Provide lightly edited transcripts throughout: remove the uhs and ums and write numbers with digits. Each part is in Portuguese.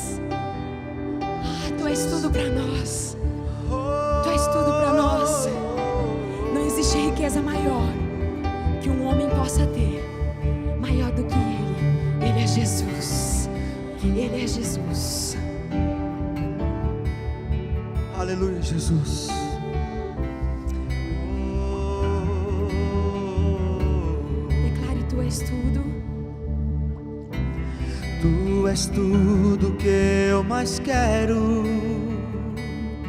nós. Tu és tudo para nós. Tu és tudo para nós. Não existe riqueza maior que um homem possa ter, maior do que Ele. Ele é Jesus. Ele é Jesus. Aleluia, Jesus. Declare: Tu és tudo. Tu és tudo que eu mais quero.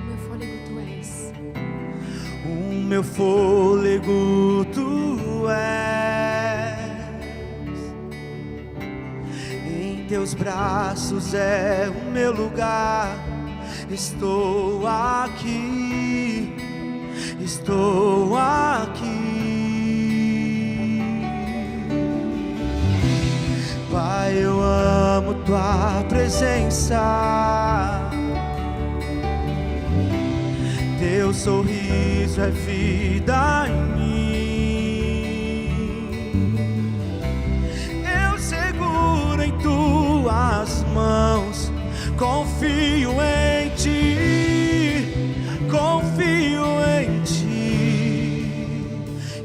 Meu fôlego Tu és. O meu fôlego Tu és. Em Teus braços é o meu lugar. Estou aqui. Estou aqui. Pai, eu amo Tua presença. Teu sorriso é vida em mim. Eu seguro em Tuas mãos. Confio em Ti. Confio em Ti.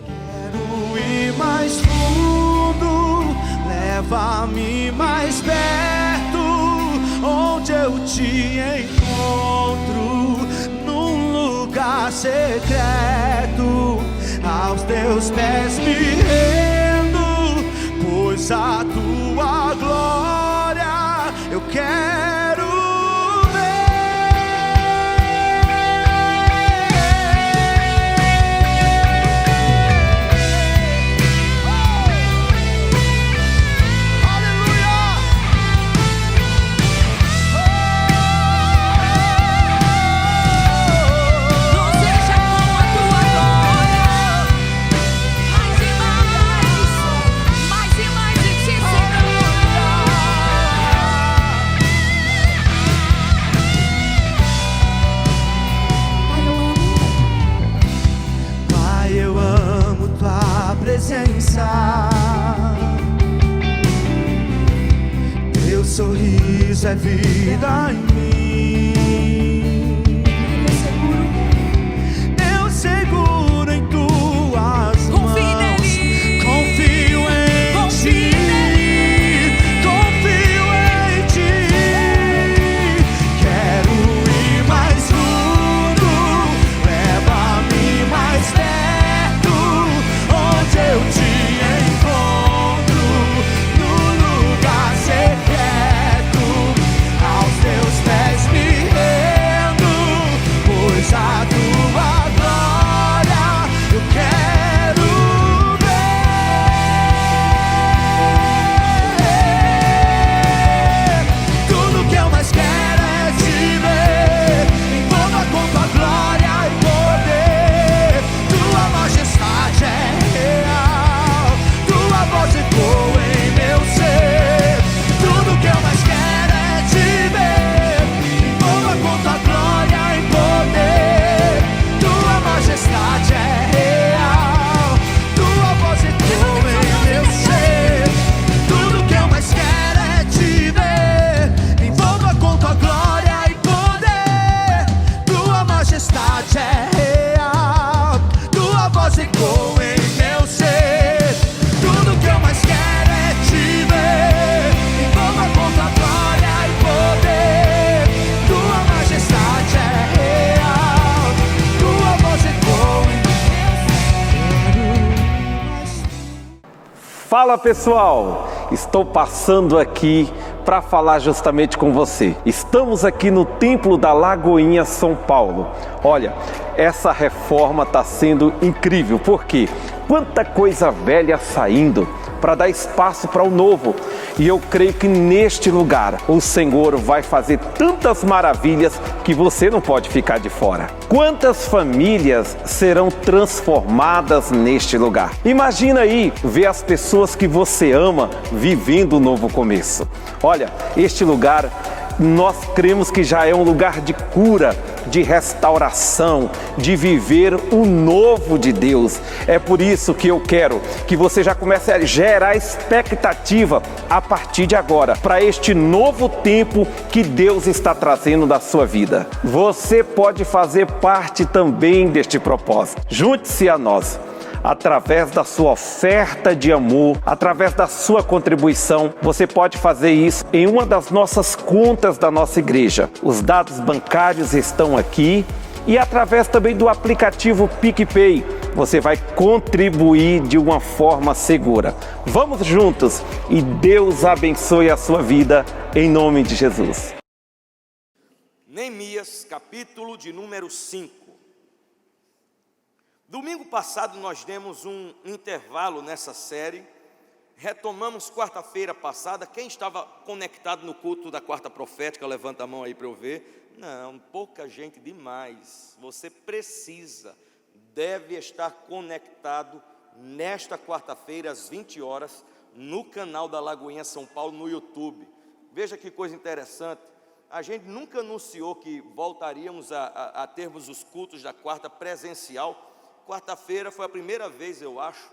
Quero ir mais fundo. Leva-me mais perto, onde eu Te encontro, num lugar secreto. Aos Teus pés me rendo, pois a Tua glória eu quero. Teu sorriso é vida em mim. Eu seguro em Tuas mãos. Confio em Ti. Confio em Ti. Quero ir mais fundo. Leva-me mais perto, onde eu Te encontro, no lugar secreto. Aos Teus pés me rendo, pois a Tua glória eu quero ver. Tudo que eu mais quero é Te ver, envolva com Tua glória e poder. Tua majestade é real, Tua voz ecoa em meu ser. Tudo que eu mais quero é Te ver, envolva com Tua glória e poder. Tua majestade é real, Tua voz ecoa em meu ser. Tudo que eu mais quero é Te ver, envolva com Tua glória e poder. Tua majestade é real, Tua voz ecoa em meu ser. Tudo que eu mais quero é Te ver, envolva com Tua glória e poder. Tua majestade é real, Tua voz ecoa em meu ser. Fala pessoal, estou passando aqui para falar justamente com você. Estamos aqui no Templo da Lagoinha, São Paulo. Olha, essa reforma está sendo incrível, porque quanta coisa velha saindo para dar espaço para o novo. E eu creio que neste lugar o Senhor vai fazer tantas maravilhas que você não pode ficar de fora. Quantas famílias serão transformadas neste lugar? Imagina aí ver as pessoas que você ama vivendo um novo começo. Olha, este lugar nós cremos que já é um lugar de cura, de restauração, de viver o novo de Deus. É por isso que eu quero que você já comece a gerar expectativa a partir de agora, para este novo tempo que Deus está trazendo na sua vida. Você pode fazer parte também deste propósito. Junte-se a nós. Através da sua oferta de amor, através da sua contribuição, você pode fazer isso em uma das nossas contas da nossa igreja. Os dados bancários estão aqui e através também do aplicativo PicPay, você vai contribuir de uma forma segura. Vamos juntos e Deus abençoe a sua vida em nome de Jesus. Neemias, capítulo de número 5. Domingo passado nós demos um intervalo nessa série, retomamos quarta-feira passada. Quem estava conectado no culto da quarta profética, levanta a mão aí para eu ver. Não, pouca gente demais. Você deve estar conectado nesta quarta-feira às 20 horas no canal da Lagoinha São Paulo no YouTube. Veja que coisa interessante, a gente nunca anunciou que voltaríamos a termos os cultos da quarta presencial. Quarta-feira foi a primeira vez, eu acho,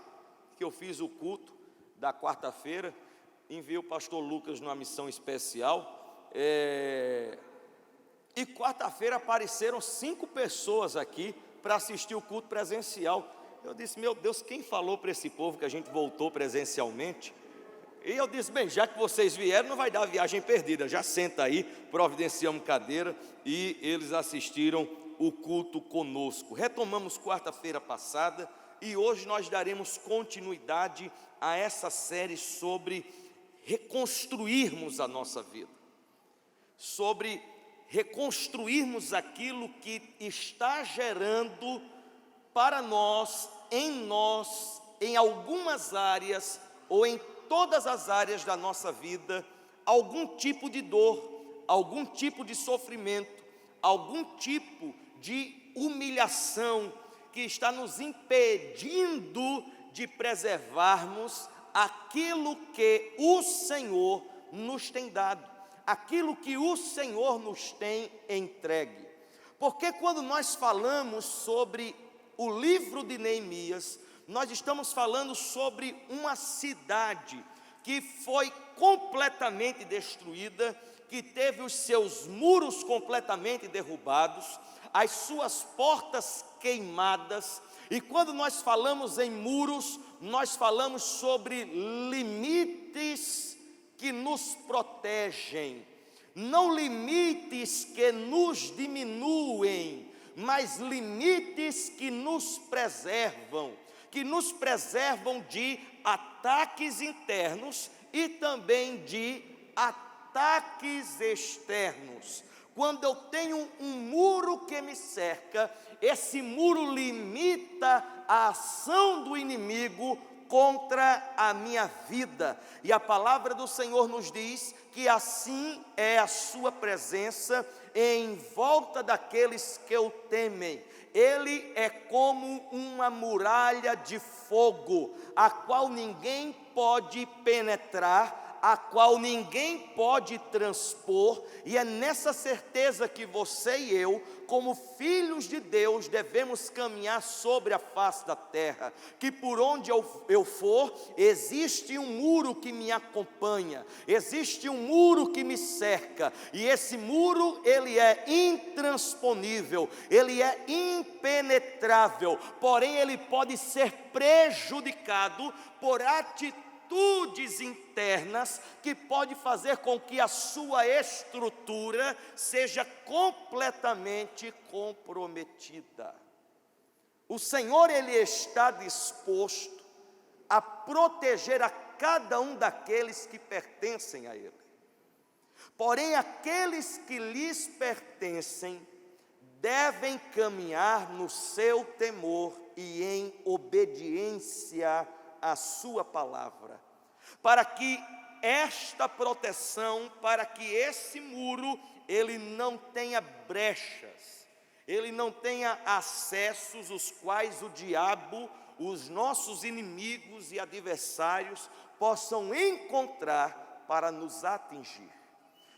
que eu fiz o culto da quarta-feira. Enviei o pastor Lucas numa missão especial. E quarta-feira apareceram 5 pessoas aqui para assistir o culto presencial. Eu disse, meu Deus, quem falou para esse povo que a gente voltou presencialmente? E eu disse, bem, já que vocês vieram, não vai dar viagem perdida. Já senta aí, providenciamos cadeira e eles assistiram o culto conosco. Retomamos quarta-feira passada e hoje nós daremos continuidade a essa série sobre reconstruirmos a nossa vida, sobre reconstruirmos aquilo que está gerando para nós, em algumas áreas ou em todas as áreas da nossa vida, algum tipo de dor, algum tipo de sofrimento, algum tipo de humilhação que está nos impedindo de preservarmos aquilo que o Senhor nos tem dado, aquilo que o Senhor nos tem entregue. Porque quando nós falamos sobre o livro de Neemias, nós estamos falando sobre uma cidade que foi completamente destruída, que teve os seus muros completamente derrubados, as suas portas queimadas. E quando nós falamos em muros, nós falamos sobre limites que nos protegem, não limites que nos diminuem, mas limites que nos preservam de ataques internos e também de ataques externos. Quando eu tenho um muro que me cerca, esse muro limita a ação do inimigo contra a minha vida. E a palavra do Senhor nos diz que assim é a sua presença em volta daqueles que o temem. Ele é como uma muralha de fogo, a qual ninguém pode penetrar, a qual ninguém pode transpor, e é nessa certeza que você e eu, como filhos de Deus, devemos caminhar sobre a face da terra, que por onde eu for, existe um muro que me acompanha, existe um muro que me cerca, e esse muro, ele é intransponível, ele é impenetrável, porém ele pode ser prejudicado por atitudes internas que pode fazer com que a sua estrutura seja completamente comprometida. O Senhor, ele está disposto a proteger a cada um daqueles que pertencem a Ele. Porém, aqueles que lhes pertencem devem caminhar no seu temor e em obediência a sua palavra, para que esta proteção, para que esse muro, ele não tenha brechas, ele não tenha acessos os quais o diabo, os nossos inimigos e adversários possam encontrar para nos atingir.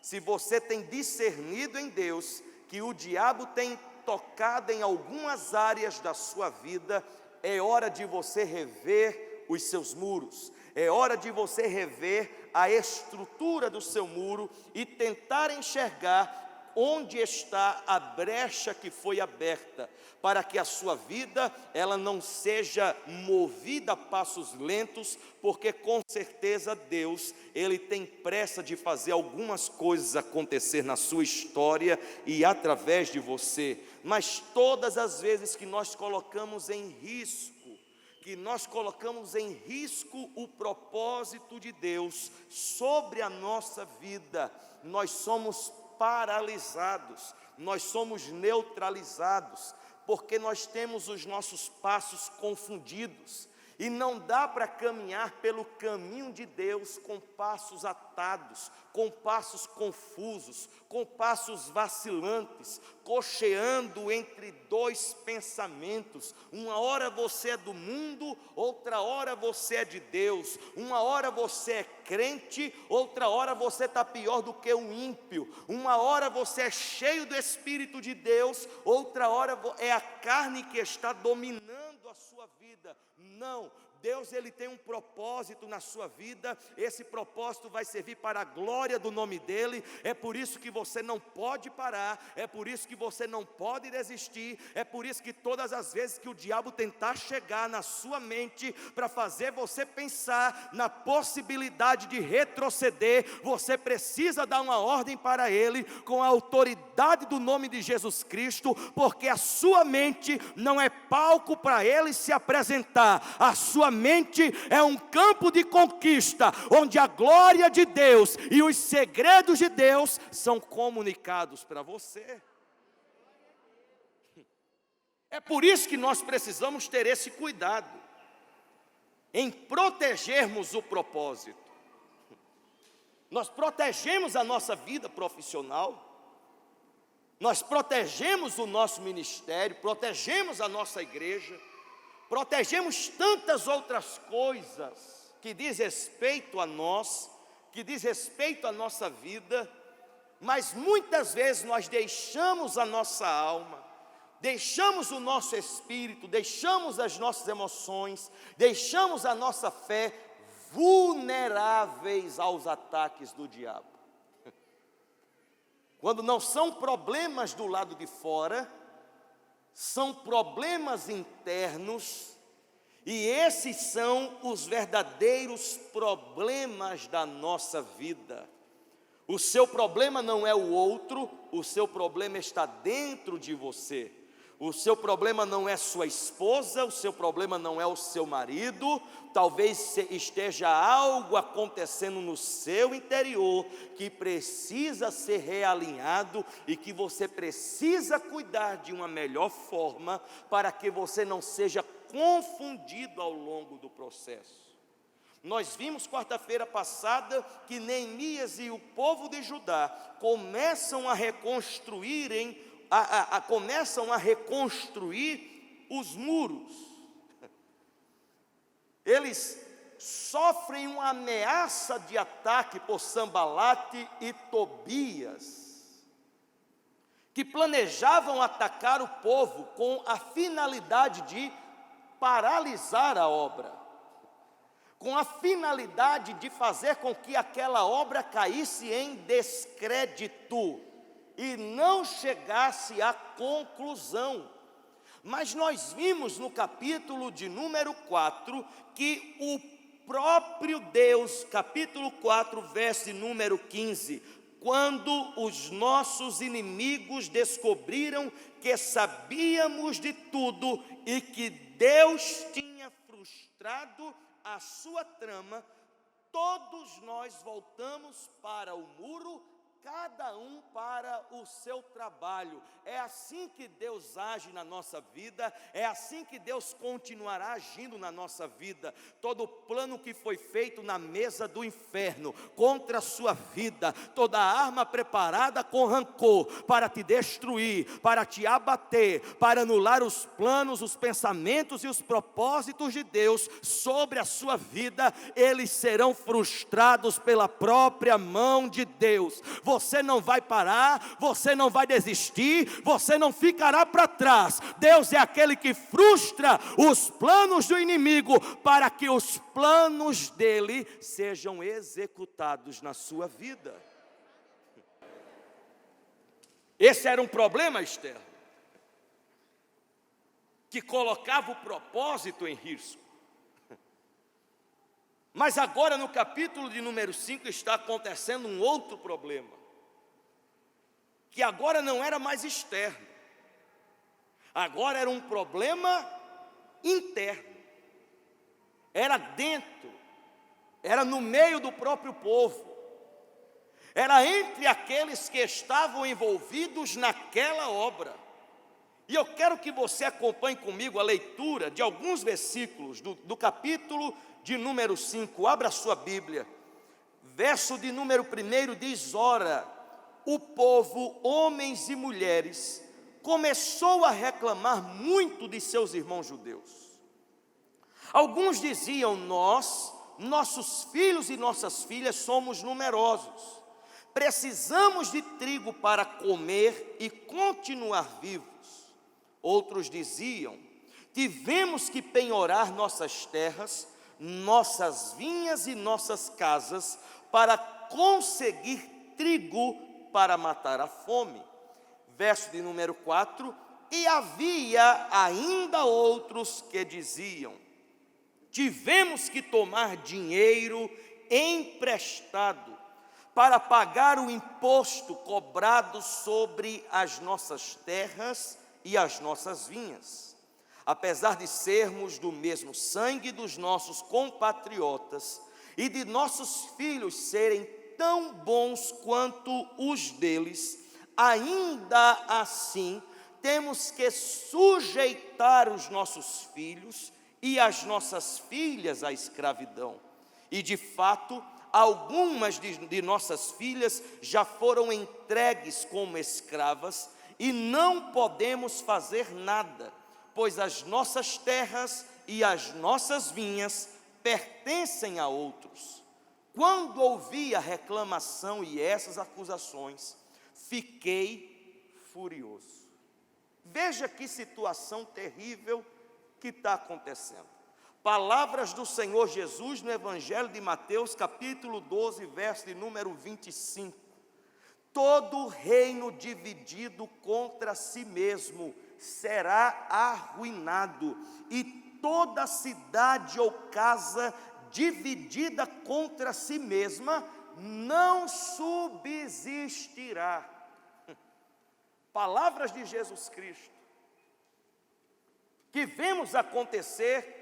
Se você tem discernido em Deus que o diabo tem tocado em algumas áreas da sua vida, é hora de você rever os seus muros, é hora de você rever a estrutura do seu muro e tentar enxergar onde está a brecha que foi aberta, para que a sua vida, ela não seja movida a passos lentos, porque com certeza Deus, Ele tem pressa de fazer algumas coisas acontecer na sua história e através de você, mas todas as vezes que nós colocamos em risco, o propósito de Deus sobre a nossa vida, nós somos paralisados, nós somos neutralizados, porque nós temos os nossos passos confundidos, e não dá para caminhar pelo caminho de Deus com passos atados, com passos confusos, com passos vacilantes, cocheando entre dois pensamentos. Uma hora você é do mundo, outra hora você é de Deus. Uma hora você é crente, outra hora você está pior do que um ímpio. Uma hora você é cheio do Espírito de Deus, outra hora é a carne que está dominando a sua vida. Não, Deus, Ele tem um propósito na sua vida, esse propósito vai servir para a glória do nome dEle, é por isso que você não pode parar, é por isso que você não pode desistir, é por isso que todas as vezes que o diabo tentar chegar na sua mente, para fazer você pensar na possibilidade de retroceder, você precisa dar uma ordem para ele, com a autoridade do nome de Jesus Cristo, porque a sua mente não é palco para ele se apresentar, a sua mente é um campo de conquista, onde a glória de Deus e os segredos de Deus são comunicados para você. É por isso que nós precisamos ter esse cuidado, em protegermos o propósito. Nós protegemos a nossa vida profissional, nós protegemos o nosso ministério, protegemos a nossa igreja, protegemos tantas outras coisas que diz respeito a nós, que diz respeito à nossa vida, mas muitas vezes nós deixamos a nossa alma, deixamos o nosso espírito, deixamos as nossas emoções, deixamos a nossa fé vulneráveis aos ataques do diabo. Quando não são problemas do lado de fora, são problemas internos, e esses são os verdadeiros problemas da nossa vida. O seu problema não é o outro, o seu problema está dentro de você. O seu problema não é sua esposa, o seu problema não é o seu marido, talvez esteja algo acontecendo no seu interior que precisa ser realinhado e que você precisa cuidar de uma melhor forma para que você não seja confundido ao longo do processo. Nós vimos quarta-feira passada que Neemias e o povo de Judá começam a reconstruir os muros. Eles sofrem uma ameaça de ataque por Sambalate e Tobias, que planejavam atacar o povo com a finalidade de paralisar a obra, com a finalidade de fazer com que aquela obra caísse em descrédito e não chegasse à conclusão. Mas nós vimos no capítulo de número 4, que o próprio Deus, capítulo 4, verso número 15, quando os nossos inimigos descobriram que sabíamos de tudo e que Deus tinha frustrado a sua trama, todos nós voltamos para o muro, cada um para o seu trabalho. É assim que Deus age na nossa vida, é assim que Deus continuará agindo na nossa vida. Todo plano que foi feito na mesa do inferno contra a sua vida, toda arma preparada com rancor para te destruir, para te abater, para anular os planos, os pensamentos e os propósitos de Deus sobre a sua vida, eles serão frustrados pela própria mão de Deus. você não vai parar, você não vai desistir, você não ficará para trás. Deus é aquele que frustra os planos do inimigo para que os planos dele sejam executados na sua vida. Esse era um problema, Esther, que colocava o propósito em risco. Mas agora no capítulo de número 5 está acontecendo um outro problema, que agora não era mais externo, agora era um problema interno, era dentro, era no meio do próprio povo, era entre aqueles que estavam envolvidos naquela obra. E eu quero que você acompanhe comigo a leitura de alguns versículos do capítulo de número 5. Abra a sua Bíblia. Verso de número 1 diz: ora, o povo, homens e mulheres, começou a reclamar muito de seus irmãos judeus. Alguns diziam: nossos filhos e nossas filhas somos numerosos, precisamos de trigo para comer e continuar vivos. Outros diziam: tivemos que penhorar nossas terras, nossas vinhas e nossas casas para conseguir trigo para matar a fome. Verso de número 4: e havia ainda outros que diziam: tivemos que tomar dinheiro emprestado para pagar o imposto cobrado sobre as nossas terras e as nossas vinhas. Apesar de sermos do mesmo sangue dos nossos compatriotas e de nossos filhos serem tão bons quanto os deles, ainda assim temos que sujeitar os nossos filhos e as nossas filhas à escravidão. E de fato, algumas de nossas filhas já foram entregues como escravas e não podemos fazer nada, pois as nossas terras e as nossas vinhas pertencem a outros. Quando ouvi a reclamação e essas acusações, fiquei furioso. Veja que situação terrível que está acontecendo. Palavras do Senhor Jesus no Evangelho de Mateus, capítulo 12, verso de número 25. Todo reino dividido contra si mesmo será arruinado, e toda cidade ou casa dividida contra si mesma não subsistirá. Palavras de Jesus Cristo, que vemos acontecer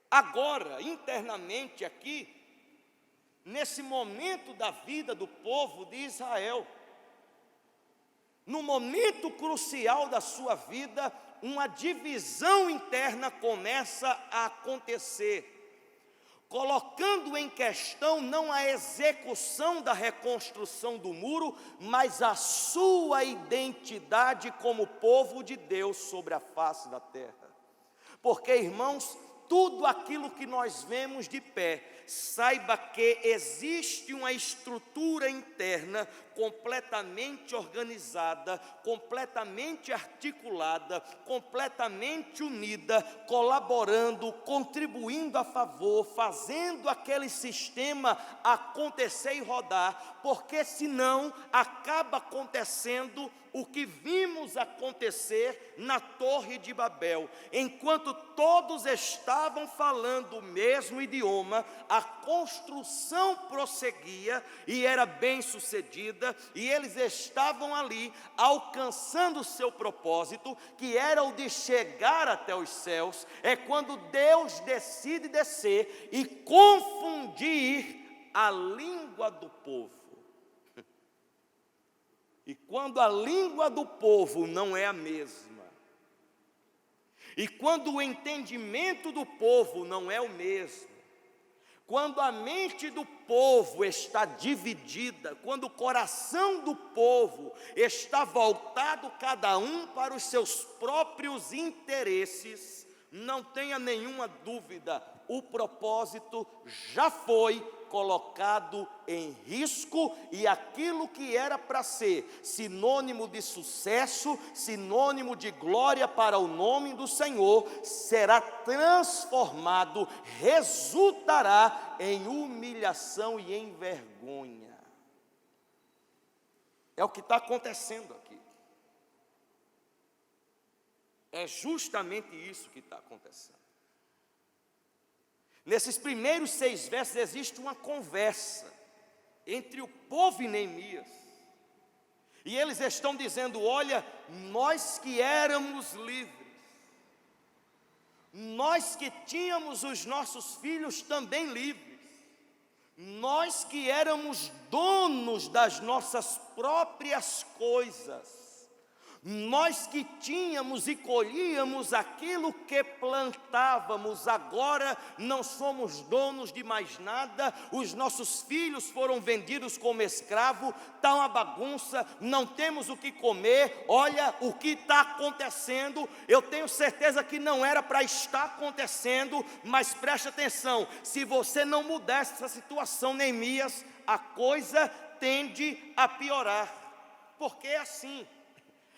agora, internamente aqui, nesse momento da vida do povo de Israel. No momento crucial da sua vida, uma divisão interna começa a acontecer, colocando em questão não a execução da reconstrução do muro, mas a sua identidade como povo de Deus sobre a face da terra. Porque, irmãos, tudo aquilo que nós vemos de pé, saiba que existe uma estrutura interna completamente organizada, completamente articulada, completamente unida, colaborando, contribuindo a favor, fazendo aquele sistema acontecer e rodar, porque senão acaba acontecendo o que vimos acontecer na Torre de Babel. Enquanto todos estavam falando o mesmo idioma, a construção prosseguia e era bem sucedida, e eles estavam ali alcançando o seu propósito, que era o de chegar até os céus. É quando Deus decide descer e confundir a língua do povo. E quando a língua do povo não é a mesma, e quando o entendimento do povo não é o mesmo, quando a mente do povo está dividida, quando o coração do povo está voltado cada um para os seus próprios interesses, não tenha nenhuma dúvida, o propósito já foi colocado em risco, e aquilo que era para ser sinônimo de sucesso, sinônimo de glória para o nome do Senhor, será transformado, resultará em humilhação e em vergonha. É o que está acontecendo aqui. É justamente isso que está acontecendo. Nesses primeiros 6 versos existe uma conversa entre o povo e Neemias. E eles estão dizendo: olha, nós que éramos livres, nós que tínhamos os nossos filhos também livres, nós que éramos donos das nossas próprias coisas, nós que tínhamos e colhíamos aquilo que plantávamos, agora não somos donos de mais nada, os nossos filhos foram vendidos como escravo, está uma bagunça, não temos o que comer, olha o que está acontecendo. Eu tenho certeza que não era para estar acontecendo, mas preste atenção, se você não mudar essa situação, Neemias, a coisa tende a piorar, porque é assim.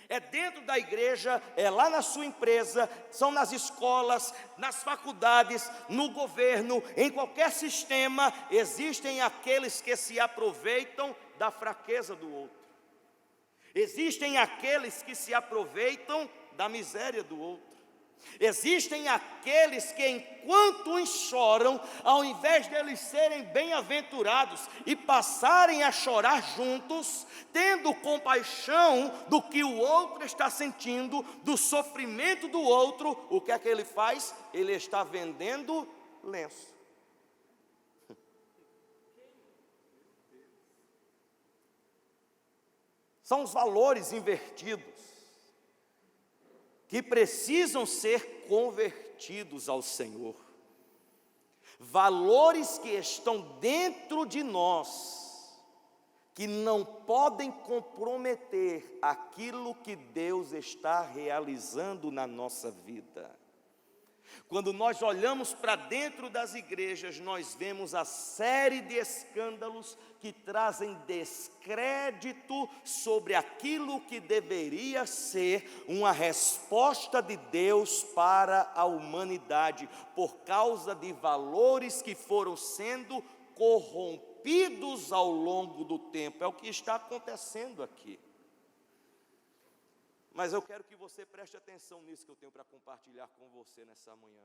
É dentro da igreja, é lá na sua empresa, são nas escolas, nas faculdades, no governo, em qualquer sistema, existem aqueles que se aproveitam da fraqueza do outro. Existem aqueles que se aproveitam da miséria do outro. Existem aqueles que, enquanto uns choram, ao invés deles serem bem-aventurados e passarem a chorar juntos, tendo compaixão do que o outro está sentindo, do sofrimento do outro, o que é que ele faz? Ele está vendendo lenço. São os valores invertidos que precisam ser convertidos ao Senhor. Valores que estão dentro de nós, que não podem comprometer aquilo que Deus está realizando na nossa vida. Quando nós olhamos para dentro das igrejas, nós vemos a série de escândalos que trazem descrédito sobre aquilo que deveria ser uma resposta de Deus para a humanidade, por causa de valores que foram sendo corrompidos ao longo do tempo. É o que está acontecendo aqui. Mas eu quero que você preste atenção nisso que eu tenho para compartilhar com você nessa manhã.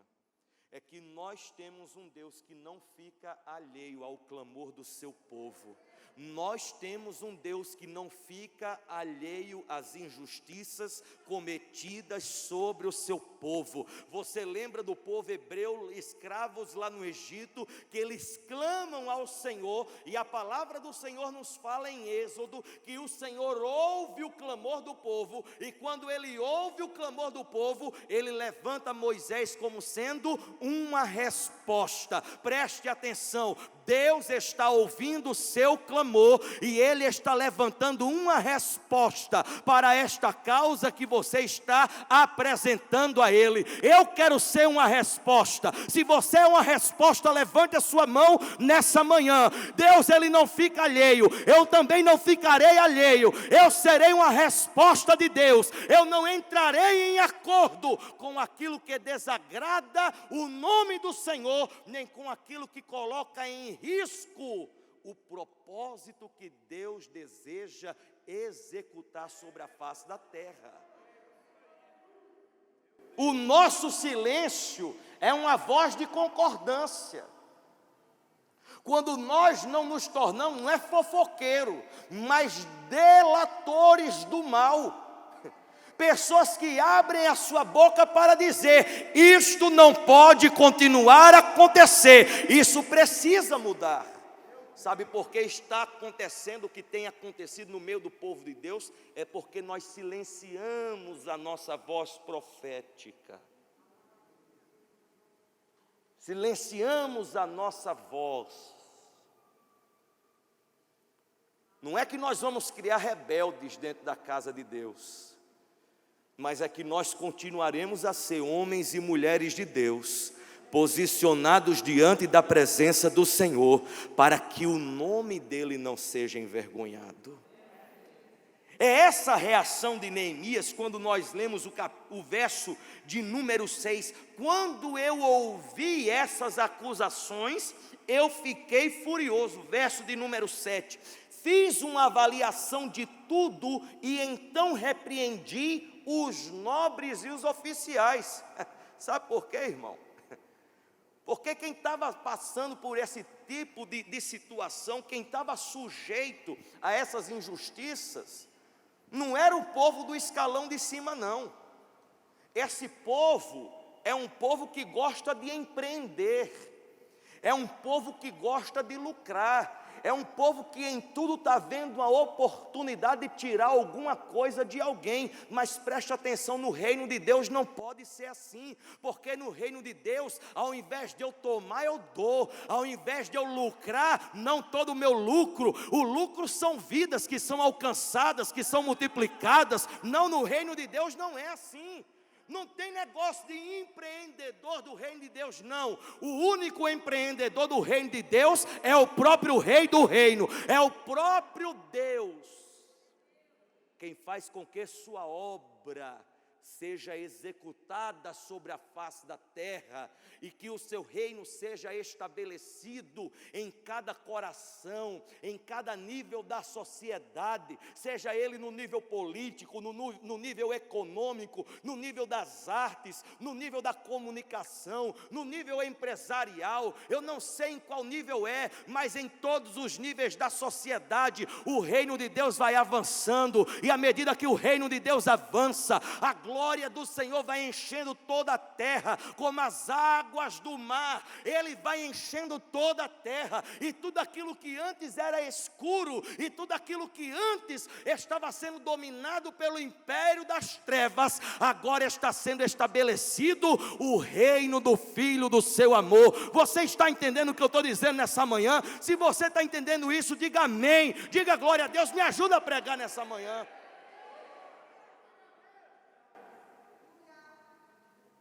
É que nós temos um Deus que não fica alheio ao clamor do seu povo. Nós temos um Deus que não fica alheio às injustiças cometidas sobre o seu povo. Você lembra do povo hebreu, escravos lá no Egito, que eles clamam ao Senhor, e a palavra do Senhor nos fala em Êxodo, que o Senhor ouve o clamor do povo, e quando ele ouve o clamor do povo, ele levanta Moisés como sendo uma resposta. Preste atenção, Deus está ouvindo o seu clamor e Ele está levantando uma resposta para esta causa que você está apresentando a Ele. Eu quero ser uma resposta. Se você é uma resposta, levante a sua mão nessa manhã. Deus, Ele não fica alheio, eu também não ficarei alheio. Eu serei uma resposta de Deus. Eu não entrarei em acordo com aquilo que desagrada o nome do Senhor, nem com aquilo que coloca em risco o propósito que Deus deseja executar sobre a face da terra. O nosso silêncio é uma voz de concordância. Quando nós não nos tornamos, não é fofoqueiro, mas delatores do mal. Pessoas que abrem a sua boca para dizer: isto não pode continuar a acontecer, isso precisa mudar. Sabe por que está acontecendo o que tem acontecido no meio do povo de Deus? É porque nós silenciamos a nossa voz profética. Silenciamos a nossa voz. Não é que nós vamos criar rebeldes dentro da casa de Deus, mas é que nós continuaremos a ser homens e mulheres de Deus, posicionados diante da presença do Senhor, para que o nome dele não seja envergonhado. É essa a reação de Neemias quando nós lemos o verso de número 6. Quando eu ouvi essas acusações, eu fiquei furioso. Verso de número 7. Fiz uma avaliação de tudo e então repreendi os nobres e os oficiais. Sabe por quê, irmão? Porque quem estava passando por esse tipo de situação, quem estava sujeito a essas injustiças, não era o povo do escalão de cima, não. Esse povo é um povo que gosta de empreender, é um povo que gosta de lucrar, é um povo que em tudo está vendo uma oportunidade de tirar alguma coisa de alguém. Mas preste atenção, no reino de Deus não pode ser assim, porque no reino de Deus, ao invés de eu tomar, eu dou, ao invés de eu lucrar, não todo o meu lucro, o lucro são vidas que são alcançadas, que são multiplicadas. Não, no reino de Deus não é assim. Não tem negócio de empreendedor do reino de Deus, não. O único empreendedor do reino de Deus é o próprio rei do reino, é o próprio Deus, quem faz com que sua obra seja executada sobre a face da terra, e que o seu reino seja estabelecido em cada coração, em cada nível da sociedade, seja ele no nível político, no nível econômico, no nível das artes, no nível da comunicação, no nível empresarial. Eu não sei em qual nível é, mas em todos os níveis da sociedade, o reino de Deus vai avançando, e à medida que o reino de Deus avança, a glória do Senhor vai enchendo toda a terra, como as águas do mar. Ele vai enchendo toda a terra, e tudo aquilo que antes era escuro, e tudo aquilo que antes estava sendo dominado pelo império das trevas, agora está sendo estabelecido o reino do Filho do seu amor. Você está entendendo o que eu estou dizendo nessa manhã? Se você está entendendo isso, diga amém, diga glória a Deus, me ajuda a pregar nessa manhã.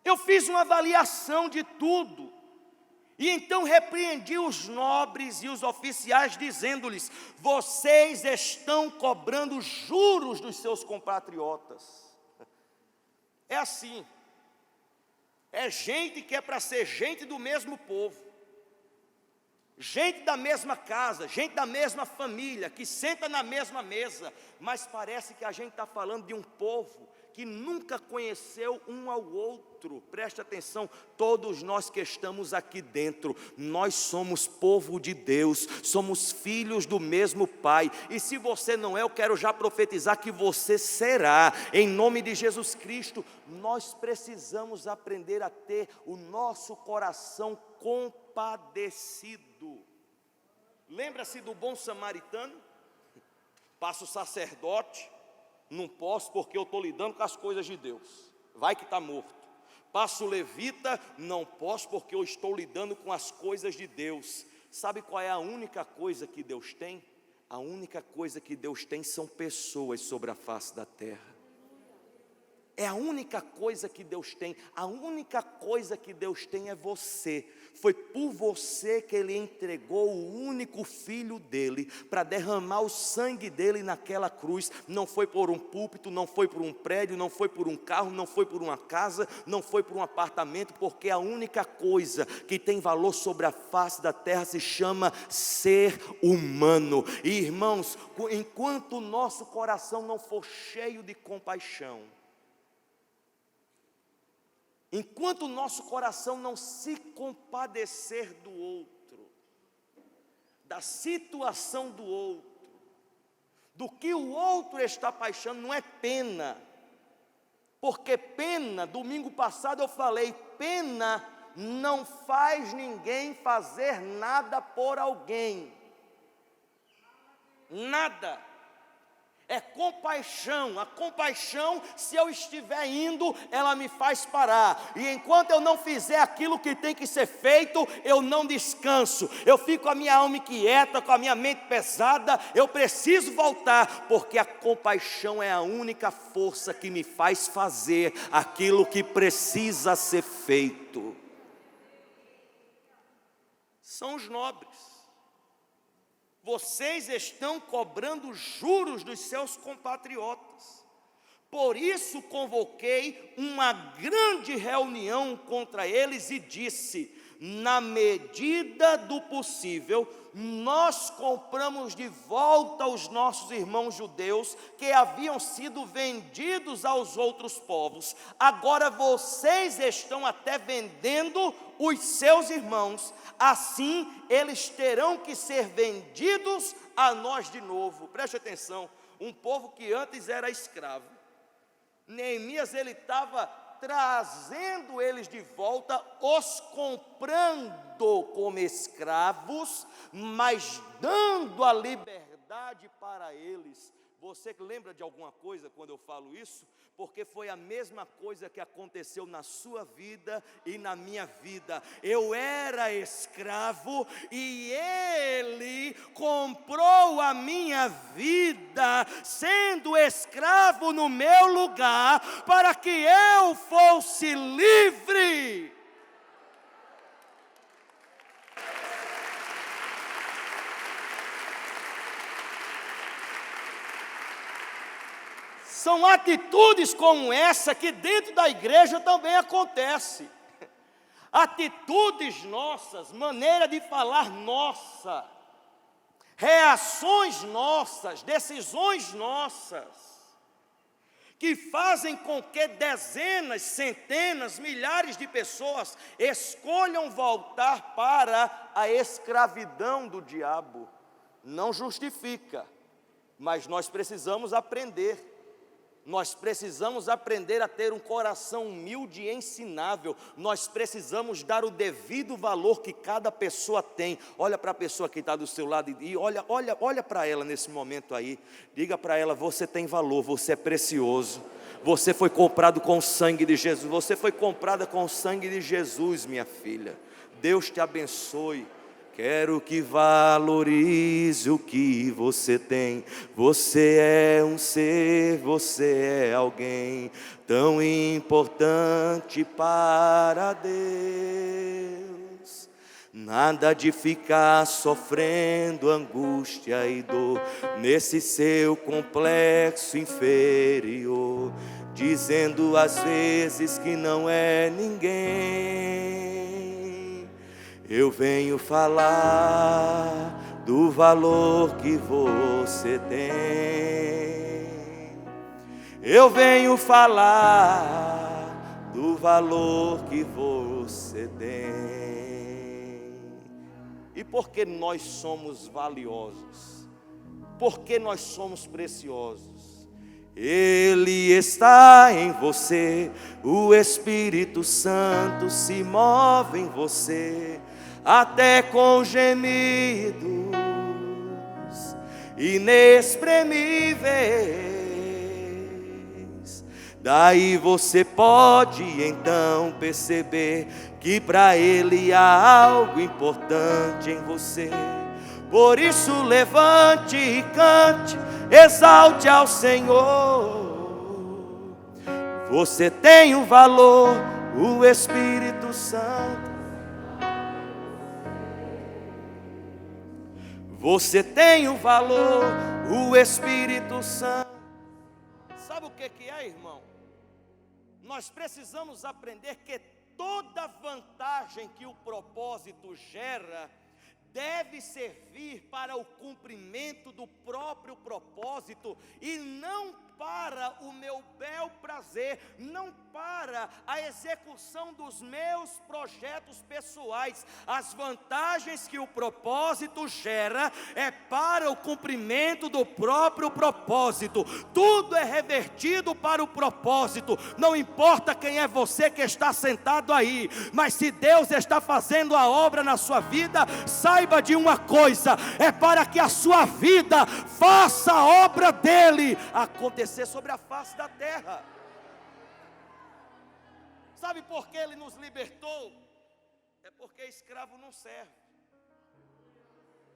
Eu fiz uma avaliação de tudo, e então repreendi os nobres e os oficiais, dizendo-lhes: vocês estão cobrando juros dos seus compatriotas. É assim, é gente que é para ser gente do mesmo povo, gente da mesma casa, gente da mesma família, que senta na mesma mesa, mas parece que a gente está falando de um povo que nunca conheceu um ao outro. Preste atenção, todos nós que estamos aqui dentro, nós somos povo de Deus, somos filhos do mesmo Pai, e se você não é, eu quero já profetizar que você será, em nome de Jesus Cristo. Nós precisamos aprender a ter o nosso coração compadecido. Lembra-se do bom samaritano? Passa o sacerdote: não posso porque eu estou lidando com as coisas de Deus, vai que está morto. Passa o levita: não posso porque eu estou lidando com as coisas de Deus. Sabe qual é a única coisa que Deus tem? A única coisa que Deus tem são pessoas sobre a face da terra. É a única coisa que Deus tem, a única coisa que Deus tem é você. Foi por você que Ele entregou o único Filho dEle, para derramar o sangue dEle naquela cruz. Não foi por um púlpito, não foi por um prédio, não foi por um carro, não foi por uma casa, não foi por um apartamento, porque a única coisa que tem valor sobre a face da terra se chama ser humano. E irmãos, enquanto o nosso coração não for cheio de compaixão, enquanto o nosso coração não se compadecer do outro, da situação do outro, do que o outro está passando, não é pena, porque pena, domingo passado eu falei, pena não faz ninguém fazer nada por alguém, nada. É compaixão. A compaixão, se eu estiver indo, ela me faz parar. E enquanto eu não fizer aquilo que tem que ser feito, eu não descanso. Eu fico com a minha alma inquieta, com a minha mente pesada. Eu preciso voltar, porque a compaixão é a única força que me faz fazer aquilo que precisa ser feito. são os nobres. Vocês estão cobrando juros dos seus compatriotas. Por isso convoquei uma grande reunião contra eles e disse: na medida do possível, nós compramos de volta os nossos irmãos judeus que haviam sido vendidos aos outros povos. Agora vocês estão até vendendo os seus irmãos. Assim, eles terão que ser vendidos a nós de novo. Preste atenção, um povo que antes era escravo. Neemias, ele estava trazendo eles de volta, os comprando como escravos, mas dando a liberdade para eles. Você lembra de alguma coisa quando eu falo isso? Porque foi a mesma coisa que aconteceu na sua vida e na minha vida. Eu era escravo e Ele comprou a minha vida, sendo escravo no meu lugar, para que eu fosse livre. São atitudes como essa que dentro da igreja também acontece. Atitudes nossas, maneira de falar nossa, reações nossas, decisões nossas, que fazem com que dezenas, centenas, milhares de pessoas escolham voltar para a escravidão do diabo. Não justifica, mas nós precisamos aprender. Nós precisamos aprender a ter um coração humilde e ensinável. Nós precisamos dar o devido valor que cada pessoa tem. Olha para a pessoa que está do seu lado e olha para ela nesse momento aí. Diga para ela: você tem valor, você é precioso. Você foi comprado com o sangue de Jesus. Você foi comprada com o sangue de Jesus, minha filha. Deus te abençoe. Quero que valorize o que você tem. Você é um ser, você é alguém tão importante para Deus. Nada de ficar sofrendo angústia e dor nesse seu complexo inferior, dizendo às vezes que não é ninguém. Eu venho falar do valor que você tem. Eu venho falar do valor que você tem. E por que nós somos valiosos? Por que nós somos preciosos? Ele está em você, o Espírito Santo se move em você, até com gemidos inexprimíveis. Daí você pode então perceber que para Ele há algo importante em você. Por isso levante e cante, exalte ao Senhor. Você tem um valor, o Espírito Santo. Você tem um valor, o Espírito Santo. Sabe o que é, irmão? Nós precisamos aprender que toda vantagem que o propósito gera deve servir para o cumprimento do próprio propósito e não para o meu bel prazer, não para a execução dos meus projetos pessoais. As vantagens que o propósito gera é para o cumprimento do próprio propósito. Tudo é revertido para o propósito. Não importa quem é você que está sentado aí, mas se Deus está fazendo a obra na sua vida, saiba de uma coisa: é para que a sua vida faça a obra dele acontecer sobre a face da terra. Sabe por que ele nos libertou? É porque escravo não serve.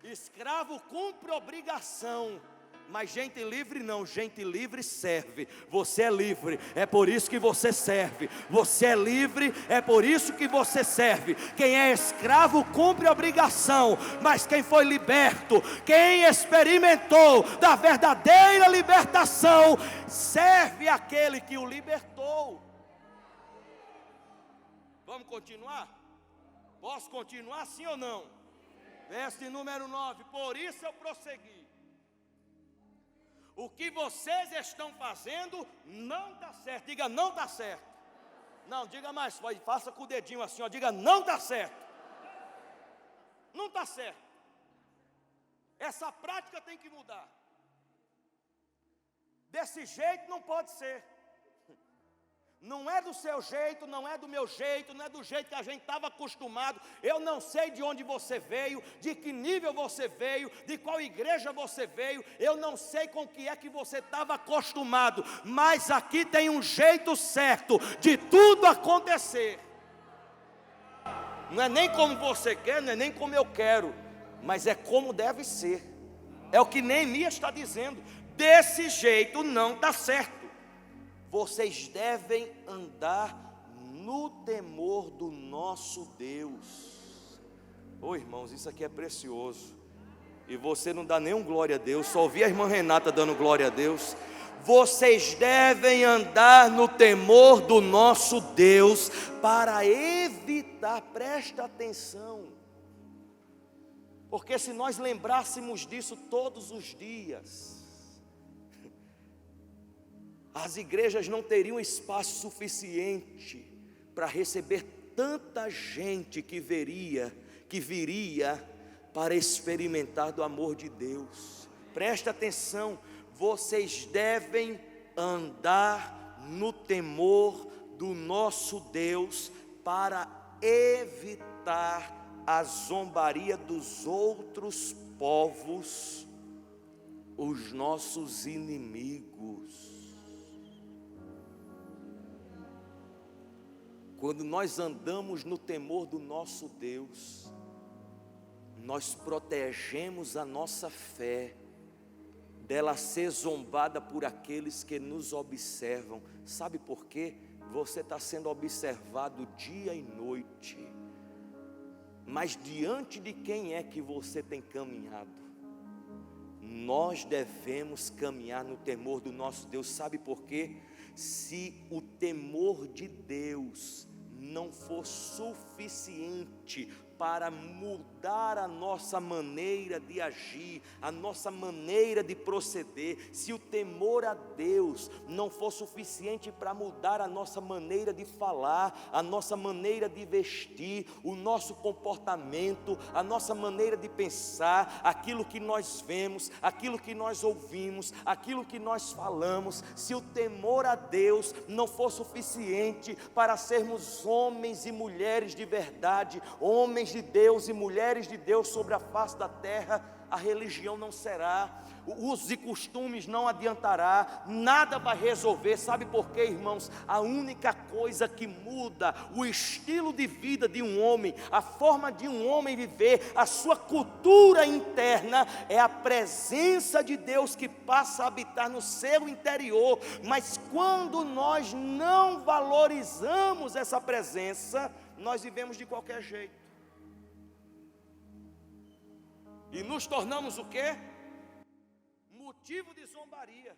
Escravo cumpre obrigação, Mas gente livre não, gente livre serve. Você é livre, é por isso que você serve. Você é livre, é por isso que você serve. Quem é escravo cumpre a obrigação, mas quem foi liberto, quem experimentou da verdadeira libertação, serve aquele que o libertou. Vamos continuar? Posso continuar sim ou não? Verso de número 9, por isso eu prossegui. O que vocês estão fazendo não está certo. Diga, não está certo. Não, diga mais, faça com o dedinho assim, ó, diga, não está certo. Não está certo. Essa prática tem que mudar. Desse jeito não pode ser. Não é do seu jeito, não é do meu jeito, não é do jeito que a gente estava acostumado. Eu não sei de onde você veio, de que nível você veio, de qual igreja você veio. Eu não sei com o que é que você estava acostumado. Mas aqui tem um jeito certo de tudo acontecer. Não é nem como você quer, não é nem como eu quero, mas é como deve ser. É o que Neemias está dizendo. Desse jeito não está certo. Vocês devem andar no temor do nosso Deus. Ô irmãos, isso aqui é precioso. E você não dá nenhum glória a Deus. Só ouvi a irmã Renata dando glória a Deus. Vocês devem andar no temor do nosso Deus para evitar, presta atenção. Porque se nós lembrássemos disso todos os dias, as igrejas não teriam espaço suficiente para receber tanta gente que viria para experimentar do amor de Deus. Presta atenção, vocês devem andar no temor do nosso Deus para evitar a zombaria dos outros povos, os nossos inimigos. Quando nós andamos no temor do nosso Deus, nós protegemos a nossa fé dela ser zombada por aqueles que nos observam. Sabe por quê? Você está sendo observado dia e noite. Mas diante de quem é que você tem caminhado? Nós devemos caminhar no temor do nosso Deus. Sabe por quê? Se o temor de Deus não for suficiente para mudar a nossa maneira de agir, a nossa maneira de proceder, se o temor a Deus não for suficiente para mudar a nossa maneira de falar, a nossa maneira de vestir, o nosso comportamento, a nossa maneira de pensar, aquilo que nós vemos, aquilo que nós ouvimos, aquilo que nós falamos, se o temor a Deus não for suficiente para sermos homens e mulheres de verdade, homens de Deus e mulheres de Deus sobre a face da terra, a religião não será, usos e costumes não adiantará, nada vai resolver. Sabe por quê, irmãos? A única coisa que muda o estilo de vida de um homem, a forma de um homem viver, a sua cultura interna, é a presença de Deus que passa a habitar no seu interior. Mas quando nós não valorizamos essa presença, nós vivemos de qualquer jeito. E nos tornamos o quê? Motivo de zombaria.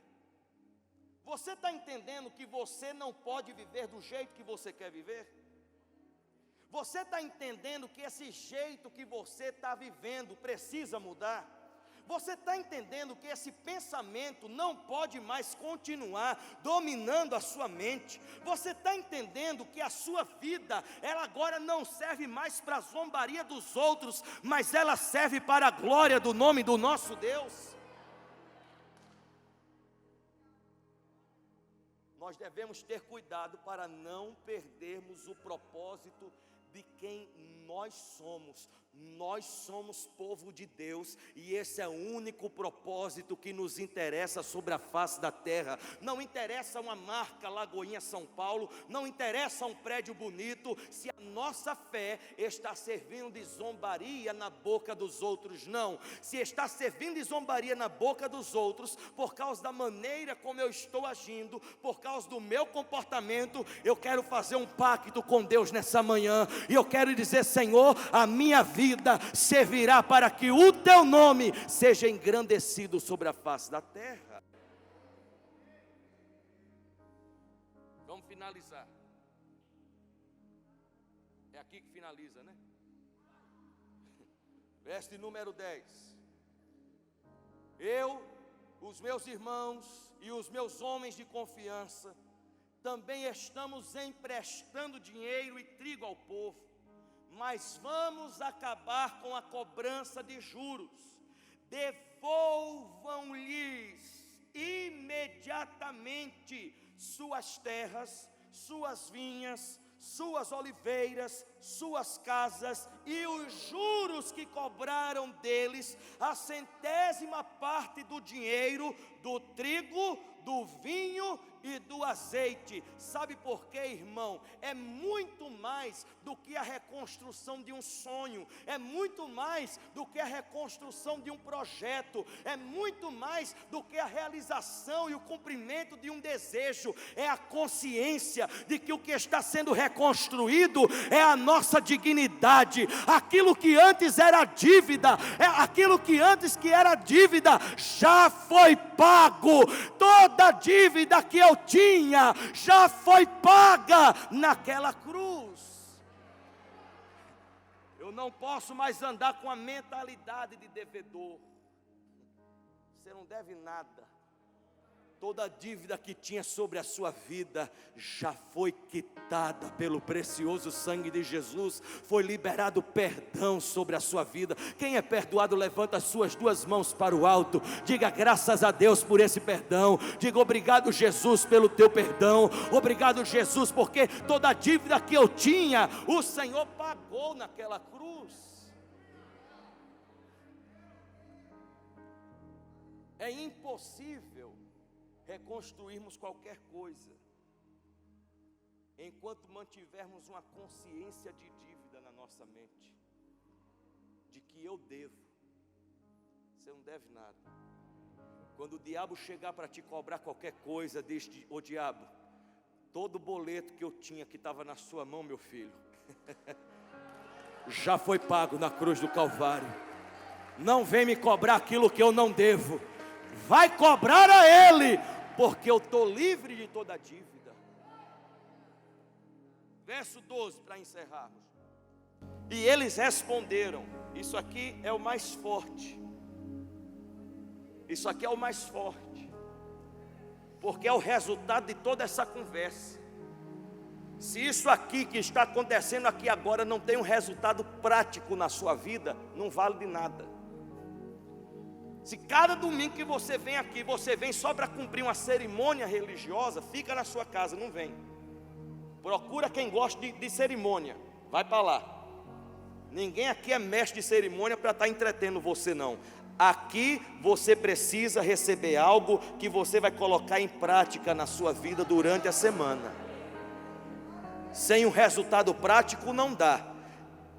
Você está entendendo que você não pode viver do jeito que você quer viver? Você está entendendo que esse jeito que você está vivendo precisa mudar? Você está entendendo que esse pensamento não pode mais continuar dominando a sua mente? Você está entendendo que a sua vida, ela agora não serve mais para a zombaria dos outros, mas ela serve para a glória do nome do nosso Deus? Nós devemos ter cuidado para não perdermos o propósito de quem nós somos. Nós somos povo de Deus e esse é o único propósito que nos interessa sobre a face da terra. Não interessa uma marca Lagoinha São Paulo, não interessa um prédio bonito, se a nossa fé está servindo de zombaria na boca dos outros, não. Se está servindo de zombaria na boca dos outros, por causa da maneira como eu estou agindo, por causa do meu comportamento, eu quero fazer um pacto com Deus nessa manhã, e eu quero dizer: Senhor, a minha vida servirá para que o teu nome seja engrandecido sobre a face da terra. Vamos finalizar. É aqui que finaliza, né? Verso de número 10. Eu, os meus irmãos e os meus homens de confiança também estamos emprestando dinheiro e trigo ao povo, mas vamos acabar com a cobrança de juros. Devolvam-lhes imediatamente suas terras, suas vinhas, suas oliveiras, suas casas e os juros que cobraram deles, a 100ª parte do dinheiro, do trigo, do vinho e do azeite. Sabe por quê, irmão? É muito mais do que a reconstrução de um sonho, é muito mais do que a reconstrução de um projeto, é muito mais do que a realização e o cumprimento de um desejo. É a consciência de que o que está sendo reconstruído é a nossa dignidade. Aquilo que antes era dívida, aquilo que antes que era dívida já foi pago. Toda dívida que eu tinha já foi paga naquela cruz. Eu não posso mais andar com a mentalidade de devedor. Você não deve nada. Toda dívida que tinha sobre a sua vida já foi quitada pelo precioso sangue de Jesus. Foi liberado perdão sobre a sua vida. Quem é perdoado, levanta as suas duas mãos para o alto. Diga graças a Deus por esse perdão. Diga obrigado, Jesus, pelo teu perdão. Obrigado, Jesus, porque toda dívida que eu tinha, o Senhor pagou naquela cruz. É impossível reconstruirmos qualquer coisa enquanto mantivermos uma consciência de dívida na nossa mente, de que eu devo. Você não deve nada. Quando o diabo chegar para te cobrar qualquer coisa, diz: ô diabo, todo boleto que eu tinha que estava na sua mão, meu filho, já foi pago na cruz do Calvário. Não vem me cobrar aquilo que eu não devo. Vai cobrar a Ele, porque eu estou livre de toda dívida. Verso 12, para encerrarmos. E eles responderam. Isso aqui é o mais forte. Isso aqui é o mais forte, porque é o resultado de toda essa conversa. Se isso aqui que está acontecendo aqui agora não tem um resultado prático na sua vida, não vale de nada. Se cada domingo que você vem aqui, você vem só para cumprir uma cerimônia religiosa, fica na sua casa, não vem. Procura quem gosta de cerimônia, vai para lá. Ninguém aqui é mestre de cerimônia para estar entretendo você, não. Aqui você precisa receber algo que você vai colocar em prática na sua vida durante a semana. Sem um resultado prático não dá.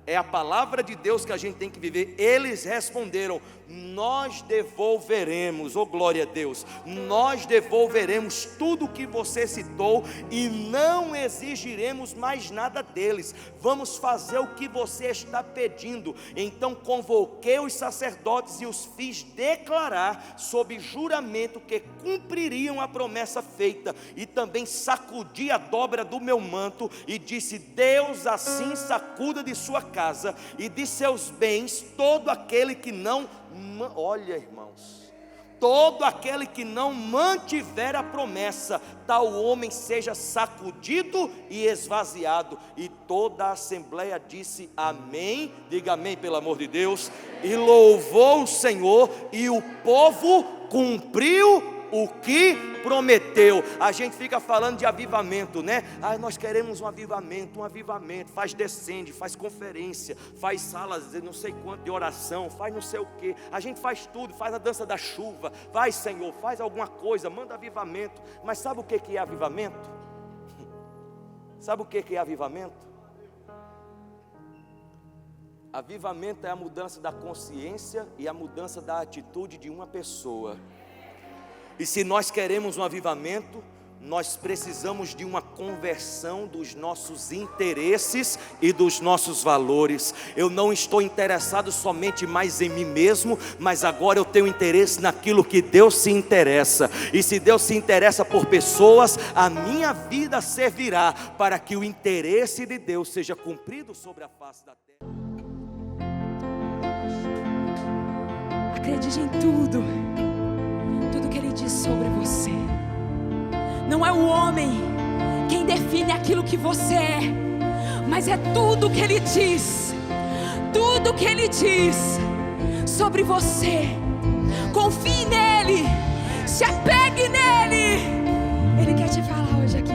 É a palavra de Deus que a gente tem que viver. Eles responderam: nós devolveremos, oh glória a Deus, nós devolveremos tudo o que você citou e não exigiremos mais nada deles. Vamos fazer o que você está pedindo. Então convoquei os sacerdotes e os fiz declarar sob juramento que cumpririam a promessa feita, e também sacudi a dobra do meu manto e disse: Deus assim sacuda de sua casa e de seus bens todo aquele que não, olha irmãos, todo aquele que não mantiver a promessa, tal homem seja sacudido e esvaziado. E toda a assembleia disse amém. Diga amém, pelo amor de Deus. E louvou o Senhor, e o povo cumpriu o que prometeu. A gente fica falando de avivamento, né? Nós queremos um avivamento, faz descende, faz conferência, faz salas não sei quanto de oração, faz não sei o que, a gente faz tudo, faz a dança da chuva, vai Senhor, faz alguma coisa, manda avivamento. Mas sabe o que é avivamento? Sabe o que é avivamento? Avivamento é a mudança da consciência e a mudança da atitude de uma pessoa. E se nós queremos um avivamento, nós precisamos de uma conversão dos nossos interesses e dos nossos valores. Eu não estou interessado somente mais em mim mesmo, mas agora eu tenho interesse naquilo que Deus se interessa. E se Deus se interessa por pessoas, a minha vida servirá para que o interesse de Deus seja cumprido sobre a face da terra. Acredite em tudo que Ele diz sobre você. Não é o homem quem define aquilo que você é, mas é tudo que Ele diz, tudo que Ele diz sobre você. Confie nele, se apegue nele. Ele quer te falar hoje aqui.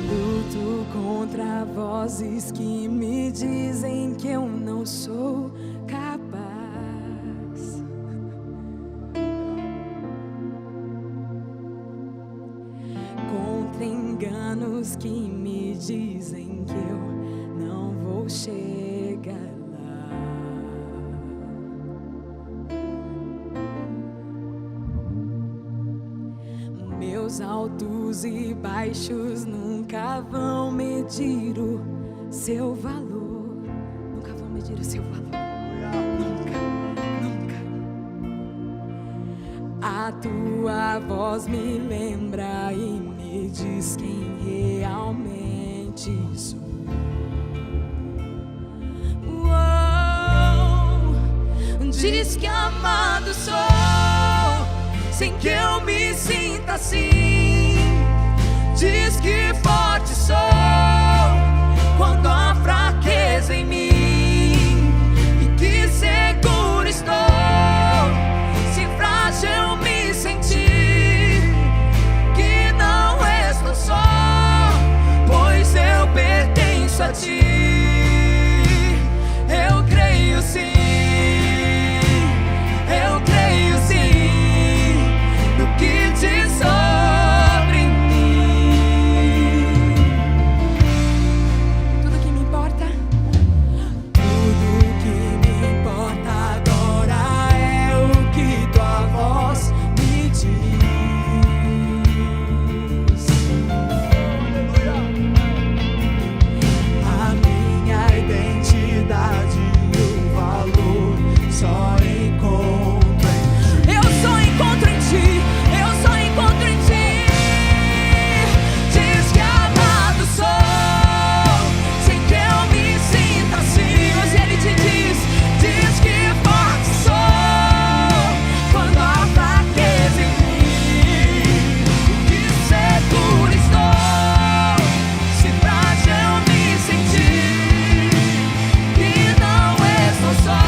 Luto contra vozes que me dizem que eu não sou capaz. Contra enganos que me dizem que eu não vou chegar lá. Meus altos e baixos nunca vão medir o seu valor. Nunca vão medir o seu valor. A tua voz me lembra e me diz quem realmente sou. Diz que amado sou, sem que eu me sinta assim. Diz que forte sou, quando há fraqueza em mim. E que seguro estou, se frágil eu me sentir. Que não estou só, pois eu pertenço a ti. Eu creio sim. Eu creio sim no que diz sobre mim. Tudo que me importa, tudo que me importa agora é o que tua voz me diz. A minha identidade e o valor só encontro em ti. Eu só encontro em ti. Eu só encontro em ti. Diz que amado sou, sem que eu me sinta assim. Hoje Ele te diz que forte sou, quando há fraqueza em mim. Que seguro estou, se frágil eu me sentir. Que não estou só,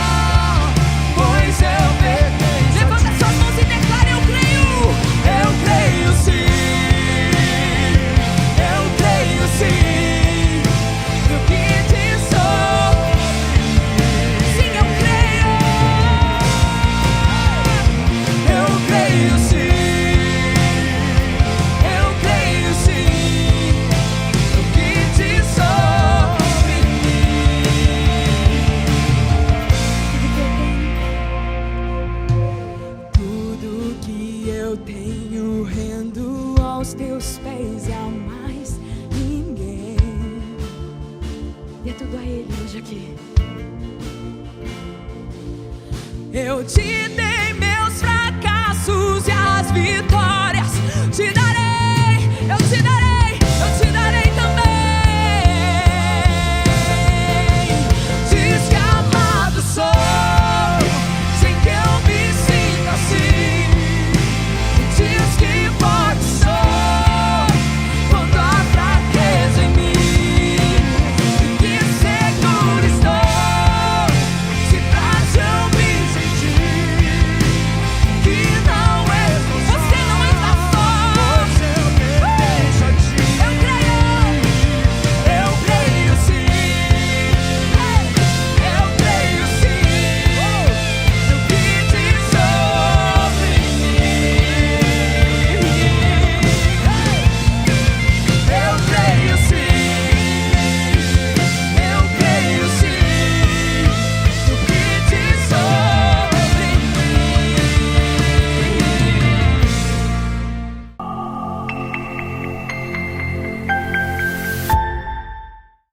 pois eu pertenço. Levanta suas mãos e declara: eu creio sim. Eu creio sim no que diz sobre mim. Sim, eu creio. Eu creio sim. Eu creio sim no que diz sobre mim. Tudo que eu tenho rendo aos teus pés e a mais ninguém. E é tudo a Ele hoje aqui. Eu te dei meus fracassos e as vitórias.